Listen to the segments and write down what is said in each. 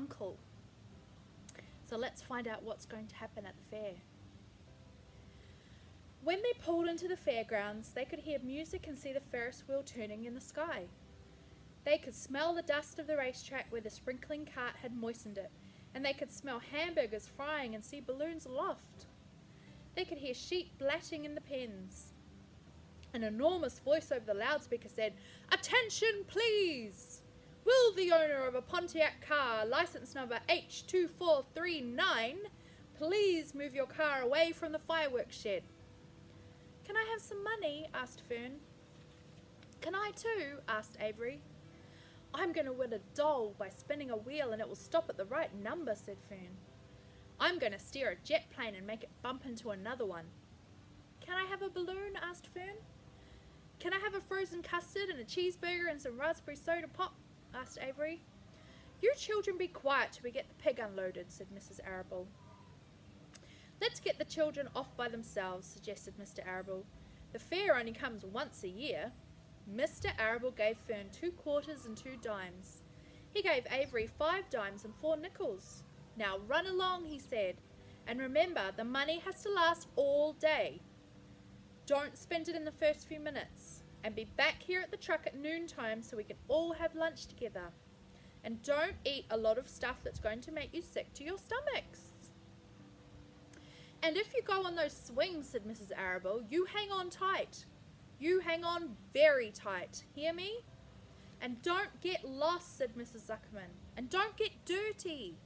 uncle. So let's find out what's going to happen at the fair. When they pulled into the fairgrounds, they could hear music and see the Ferris wheel turning in the sky. They could smell the dust of the racetrack where the sprinkling cart had moistened it, and they could smell hamburgers frying and see balloons aloft. They could hear sheep blatting in the pens. An enormous voice over the loudspeaker said, "Attention, please! Will the owner of a Pontiac car, license number H2439, please move your car away from the fireworks shed?" "Can I have some money?" asked Fern. "Can I too?" asked Avery. "I'm going to win a doll by spinning a wheel and it will stop at the right number," said Fern. "I'm going to steer a jet plane and make it bump into another one." "Can I have a balloon?" asked Fern. "Can I have a frozen custard and a cheeseburger and some raspberry soda pop?" asked Avery. "You children be quiet till we get the pig unloaded," said Mrs. Arable. "Let's get the children off by themselves," suggested Mr. Arable. "The fair only comes once a year." Mr. Arable gave Fern 2 quarters and 2 dimes. He gave Avery 5 dimes and 4 nickels. "Now run along," he said, "and remember the money has to last all day. Don't spend it in the first few minutes, and be back here at the truck at noontime so we can all have lunch together. And don't eat a lot of stuff that's going to make you sick to your stomachs. And if you go on those swings," said Mrs. Arable, "you hang on tight. You hang on very tight. Hear me? And don't get lost," said Mrs. Zuckerman. "And don't get dirty."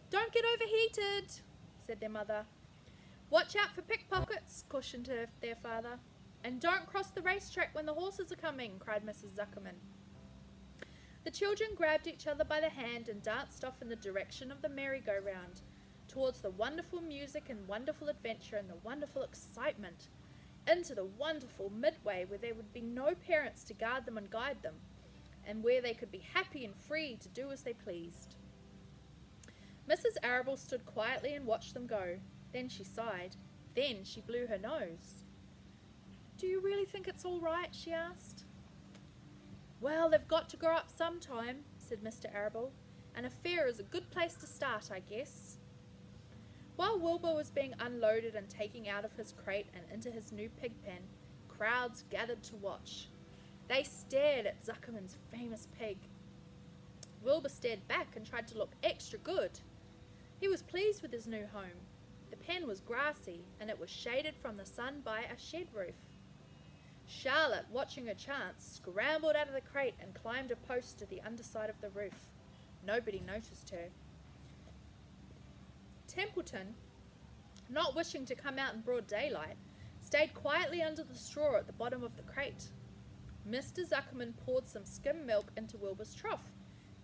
"Don't get overheated," said their mother. "Watch out for pickpockets," cautioned their father. "And don't cross the racetrack when the horses are coming," cried Mrs. Zuckerman. The children grabbed each other by the hand and danced off in the direction of the merry-go-round, towards the wonderful music and wonderful adventure and the wonderful excitement, into the wonderful midway where there would be no parents to guard them and guide them, and where they could be happy and free to do as they pleased. Mrs. Arable stood quietly and watched them go. Then she sighed. Then she blew her nose. "Do you really think it's all right?" she asked. "Well, they've got to grow up sometime," said Mr. Arable, "and a fair is a good place to start, I guess." While Wilbur was being unloaded and taken out of his crate and into his new pig pen, crowds gathered to watch. They stared at Zuckerman's famous pig. Wilbur stared back and tried to look extra good. He was pleased with his new home. The pen was grassy, and it was shaded from the sun by a shed roof. Charlotte, watching her chance, scrambled out of the crate and climbed a post to the underside of the roof. Nobody noticed her. Templeton, not wishing to come out in broad daylight, stayed quietly under the straw at the bottom of the crate. Mr. Zuckerman poured some skim milk into Wilbur's trough,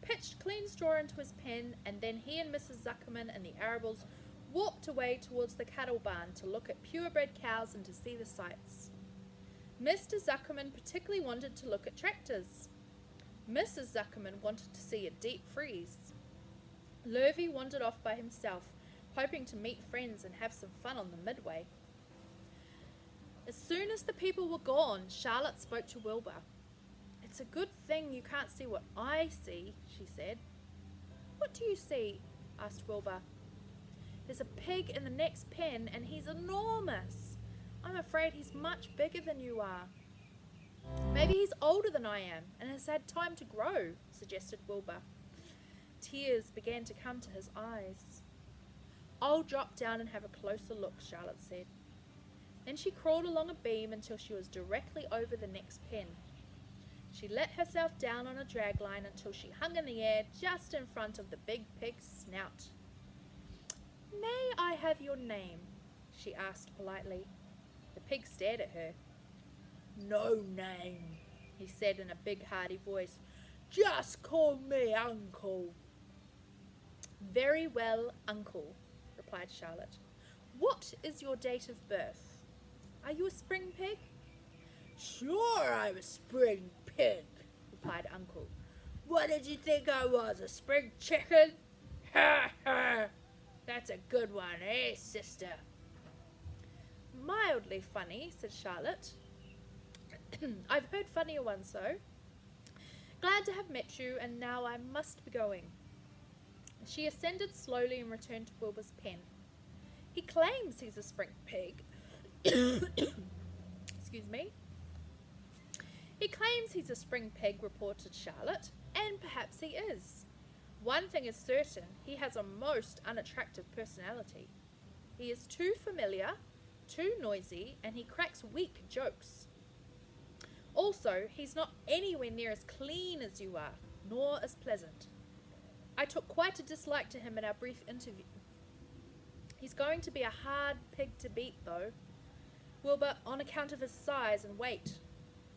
pitched clean straw into his pen, and then he and Mrs. Zuckerman and the Arables walked away towards the cattle barn to look at purebred cows and to see the sights. Mr. Zuckerman particularly wanted to look at tractors. Mrs. Zuckerman wanted to see a deep freeze. Lurvy wandered off by himself, hoping to meet friends and have some fun on the midway. As soon as the people were gone, Charlotte spoke to Wilbur. "It's a good thing you can't see what I see," she said. "What do you see?" asked Wilbur. "There's a pig in the next pen, and he's enormous. I'm afraid he's much bigger than you are." "Maybe he's older than I am, and has had time to grow," suggested Wilbur. Tears began to come to his eyes. "I'll drop down and have a closer look," Charlotte said. Then she crawled along a beam until she was directly over the next pen. She let herself down on a dragline until she hung in the air just in front of the big pig's snout. "May I have your name?" she asked politely. The pig stared at her. "No name," he said in a big hearty voice. "Just call me Uncle." "Very well, Uncle," replied Charlotte. "What is your date of birth? Are you a spring pig?" "Sure, I'm a spring pig," replied Uncle. "What did you think I was, a spring chicken? Ha ha! That's a good one, eh, sister?" "Mildly funny," said Charlotte. "I've heard funnier ones, though. Glad to have met you, and now I must be going." She ascended slowly and returned to Wilbur's pen. He claims he's a spring pig. Excuse me. He claims he's a spring pig, reported Charlotte, and perhaps he is. One thing is certain, he has a most unattractive personality. He is too familiar, too noisy, and he cracks weak jokes. Also, he's not anywhere near as clean as you are, nor as pleasant. I took quite a dislike to him in our brief interview. He's going to be a hard pig to beat, though, Wilbur, on account of his size and weight.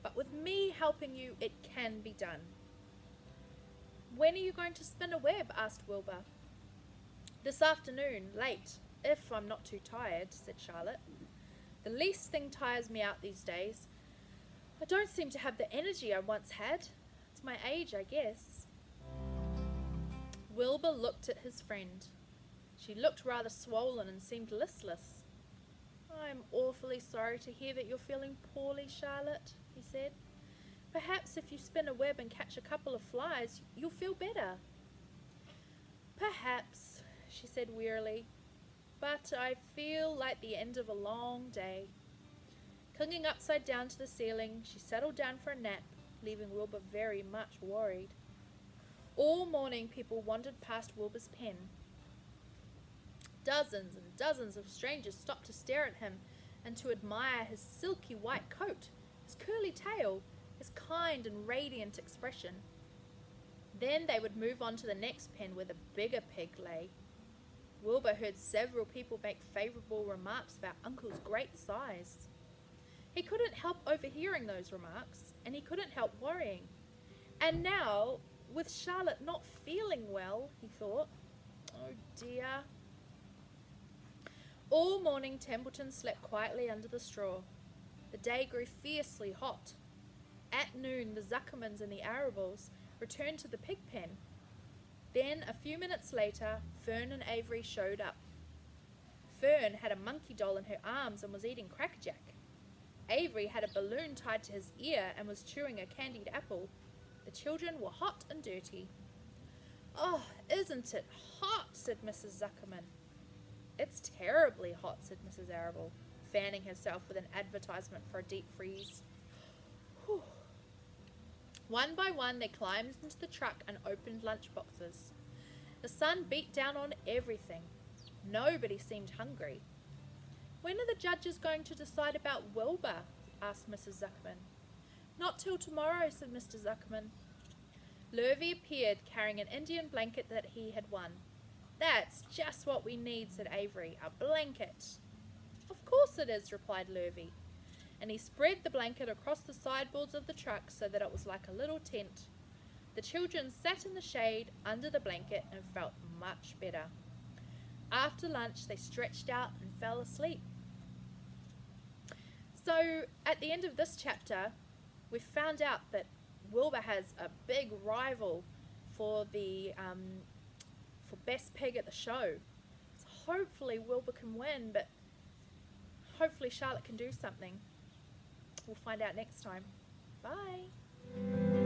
But with me helping you, it can be done. When are you going to spin a web? Asked Wilbur. This afternoon, late, if I'm not too tired, said Charlotte. The least thing tires me out these days. I don't seem to have the energy I once had. It's my age, I guess. Wilbur looked at his friend. She looked rather swollen and seemed listless. I'm awfully sorry to hear that you're feeling poorly, Charlotte, he said. Perhaps if you spin a web and catch a couple of flies, you'll feel better. Perhaps, she said wearily, but I feel like the end of a long day. Clinging upside down to the ceiling, she settled down for a nap, leaving Wilbur very much worried. All morning people wandered past Wilbur's pen. Dozens and dozens of strangers stopped to stare at him and to admire his silky white coat, his curly tail, his kind and radiant expression. Then they would move on to the next pen where the bigger pig lay. Wilbur heard several people make favourable remarks about Uncle's great size. He couldn't help overhearing those remarks, and he couldn't help worrying. And now, with Charlotte not feeling well, he thought, oh dear. All morning Templeton slept quietly under the straw. The day grew fiercely hot. At noon, the Zuckermans and the Arabels returned to the pig pen. Then, a few minutes later, Fern and Avery showed up. Fern had a monkey doll in her arms and was eating crackerjack. Avery had a balloon tied to his ear and was chewing a candied apple. The children were hot and dirty. Oh, isn't it hot, said Mrs. Zuckerman. It's terribly hot, said Mrs. Arable, fanning herself with an advertisement for a deep freeze. Whew. One by one they climbed into the truck and opened lunch boxes. The sun beat down on everything. Nobody seemed hungry. When are the judges going to decide about Wilbur? Asked Mrs. Zuckerman. Not till tomorrow, said Mr. Zuckerman. Lurvy appeared, carrying an Indian blanket that he had won. That's just what we need, said Avery, a blanket. Of course it is, replied Lurvy, and he spread the blanket across the sideboards of the truck so that it was like a little tent. The children sat in the shade under the blanket and felt much better. After lunch, they stretched out and fell asleep. So, at the end of this chapter, we've found out that Wilbur has a big rival for the for best pig at the show. So hopefully Wilbur can win, but hopefully Charlotte can do something. We'll find out next time. Bye.